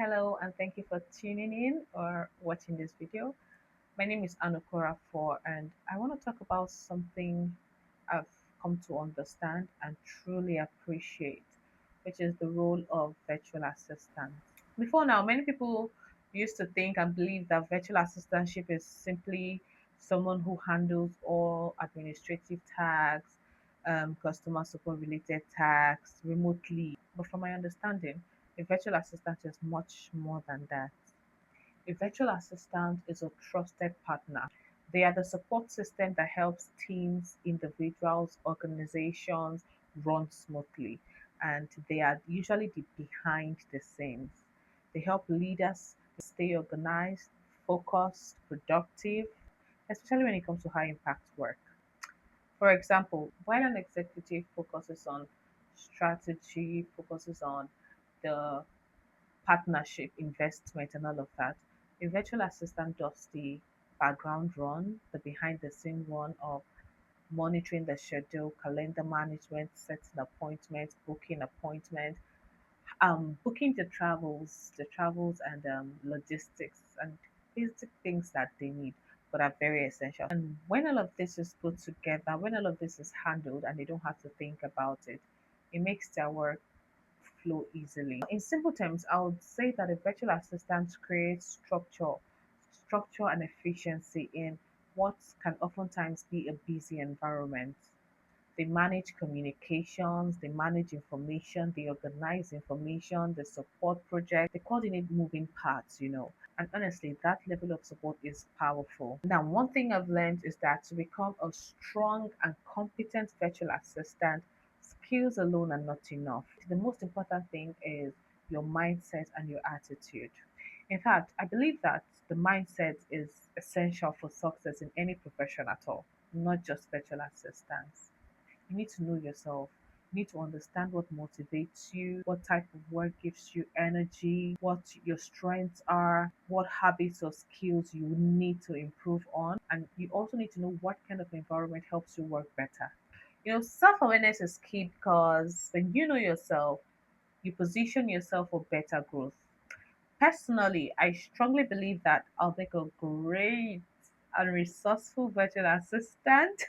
Hello, and thank you for tuning in or watching this video. My name is Anukora For, and I want to talk about something I've come to understand and truly appreciate, which is the role of virtual assistant. Before now, many people used to think and believe that virtual assistantship is simply someone who handles all administrative tasks, customer support related tasks remotely. But from my understanding, a virtual assistant is much more than that. A virtual assistant is a trusted partner. They are the support system that helps teams, individuals, organizations run smoothly. And they are usually the behind the scenes. They help leaders stay organized, focused, productive, especially when it comes to high impact work. For example, while an executive focuses on strategy, focuses on the partnership, investment, and all of that. A virtual assistant does the background run, the behind the scene run of monitoring the schedule, calendar management, setting appointments, booking the travels and logistics and basic things that they need but are very essential. And when all of this is put together, when all of this is handled and they don't have to think about it, it makes their work flow easily. In simple terms, I would say that a virtual assistant creates structure and efficiency in what can oftentimes be a busy environment. They manage communications, they manage information, they organize information, they support projects, they coordinate moving parts. And honestly, that level of support is powerful. Now, one thing I've learned is that to become a strong and competent virtual assistant, skills alone are not enough. The most important thing is your mindset and your attitude. In fact, I believe that the mindset is essential for success in any profession at all, not just virtual assistants. You need to know yourself. You need to understand what motivates you, what type of work gives you energy, what your strengths are, what habits or skills you need to improve on. And you also need to know what kind of environment helps you work better. Self awareness is key because when you know yourself, you position yourself for better growth. Personally, I strongly believe that I'll make a great and resourceful virtual assistant.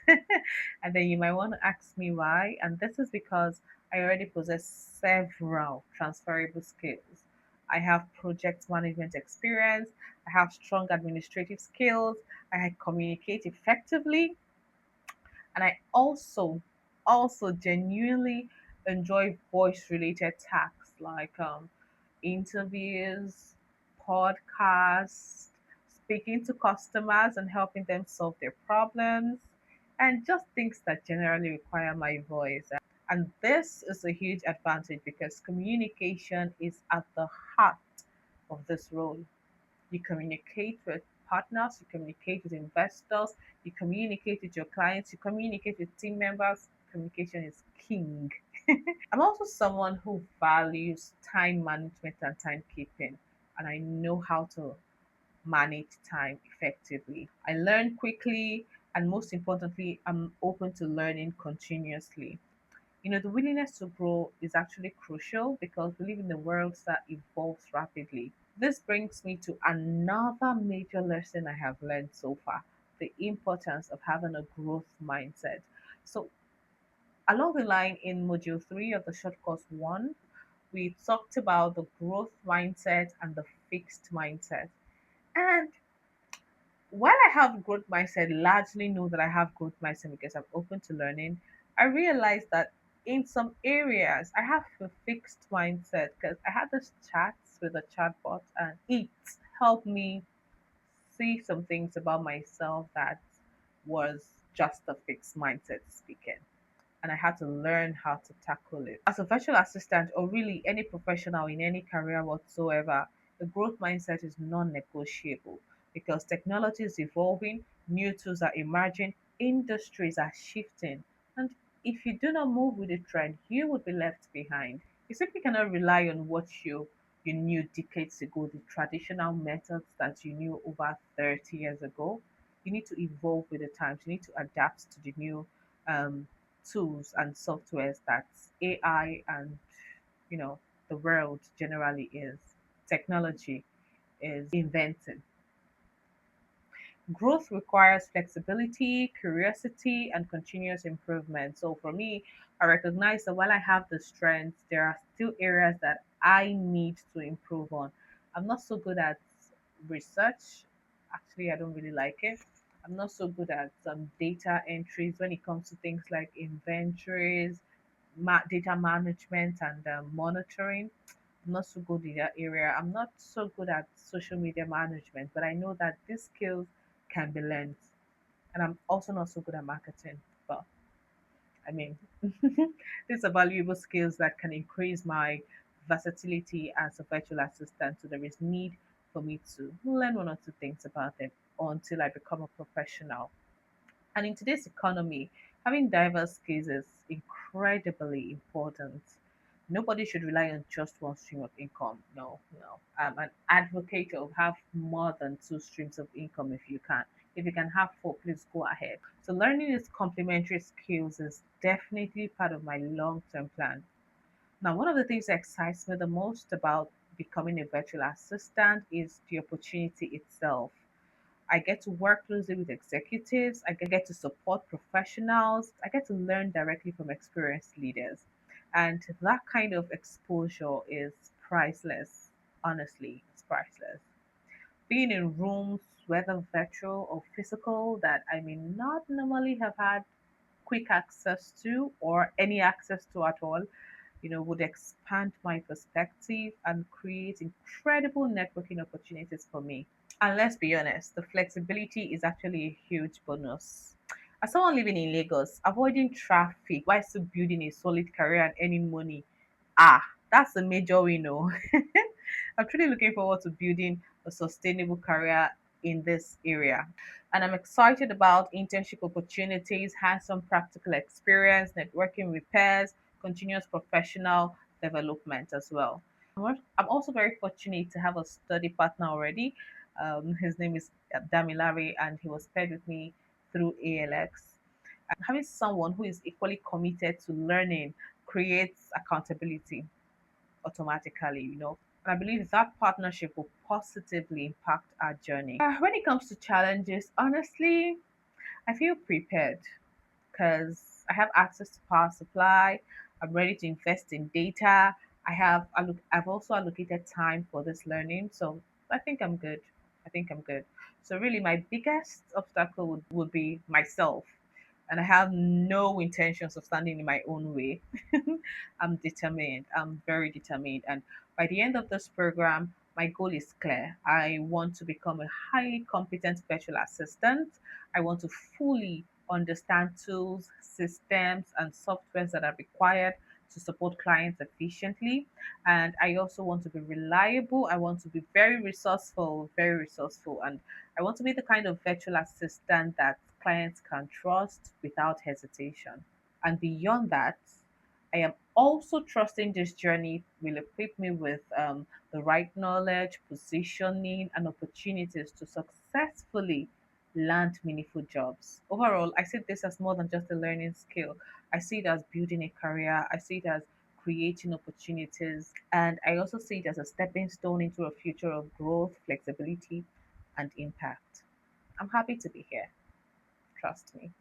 And then you might want to ask me why. And this is because I already possess several transferable skills. I have project management experience, I have strong administrative skills, I communicate effectively, and I also genuinely enjoy voice related tasks like interviews, podcasts, speaking to customers and helping them solve their problems, and just things that generally require my voice. And this is a huge advantage because communication is at the heart of this role. You communicate with partners, you communicate with investors, you communicate with your clients, you communicate with team members. Communication is king. I'm also someone who values time management and timekeeping, and I know how to manage time effectively. I learn quickly, and most importantly, I'm open to learning continuously. The willingness to grow is actually crucial because we live in a world that evolves rapidly. This brings me to another major lesson I have learned so far: the importance of having a growth mindset. So, along the line in module 3 of the short course 1, we talked about the growth mindset and the fixed mindset. And while I have growth mindset, largely know that I have growth mindset because I'm open to learning, I realized that in some areas I have a fixed mindset because I had this chats with a chatbot and it helped me see some things about myself that was just a fixed mindset speaking. And I had to learn how to tackle it. As a virtual assistant, or really any professional in any career whatsoever, the growth mindset is non negotiable because technology is evolving, new tools are emerging, industries are shifting. And if you do not move with the trend, you will be left behind. You simply cannot rely on what you knew decades ago, the traditional methods that you knew over 30 years ago. You need to evolve with the times. You need to adapt to the new um, tools and softwares that AI and you know the world generally is. technology is inventing. Growth requires flexibility, curiosity, and continuous improvement. So for me, I recognize that while I have the strengths, there are still areas that I need to improve on. I'm not so good at research. Actually, I don't really like it. I'm not so good at some data entries when it comes to things like inventories, data management, and monitoring. I'm not so good in that area. I'm not so good at social media management, but I know that these skills can be learned. And I'm also not so good at marketing. But I mean, these are valuable skills that can increase my versatility as a virtual assistant. So there is need for me to learn one or two things about them until I become a professional. And in today's economy, having diverse skills is incredibly important. Nobody should rely on just one stream of income. No, no. I'm an advocate of have more than two streams of income if you can. If you can have four, please go ahead. So learning these complementary skills is definitely part of my long-term plan. Now, one of the things that excites me the most about becoming a virtual assistant is the opportunity itself. I get to work closely with executives. I get to support professionals. I get to learn directly from experienced leaders. And that kind of exposure is priceless. Honestly, it's priceless. Being in rooms, whether virtual or physical, that I may not normally have had quick access to or any access to at all, would expand my perspective and create incredible networking opportunities for me. And let's be honest, the flexibility is actually a huge bonus. As someone living in Lagos, avoiding traffic while still building a solid career and earning money, that's a major win. Oh. I'm truly looking forward to building a sustainable career in this area. And I'm excited about internship opportunities, hands-on practical experience, networking repairs, continuous professional development as well. I'm also very fortunate to have a study partner already. His name is Damilari, and he was paired with me through ALX. And having someone who is equally committed to learning creates accountability automatically. And I believe that partnership will positively impact our journey. When it comes to challenges, honestly, I feel prepared because I have access to power supply. I'm ready to invest in data. I've also allocated time for this learning, so I think I'm good. I think I'm good. So really, my biggest obstacle would be myself, and I have no intentions of standing in my own way. I'm determined. I'm very determined, and by the end of this program, my goal is clear. I want to become a highly competent virtual assistant. I want to fully understand tools, systems, and softwares that are required to support clients efficiently. And I also want to be reliable. I want to be very resourceful. And I want to be the kind of virtual assistant that clients can trust without hesitation. And beyond that, I am also trusting this journey will equip me with the right knowledge, positioning, and opportunities to successfully land meaningful jobs. Overall, I see this as more than just a learning skill. I see it as building a career, I see it as creating opportunities, and I also see it as a stepping stone into a future of growth, flexibility, and impact. I'm happy to be here. Trust me.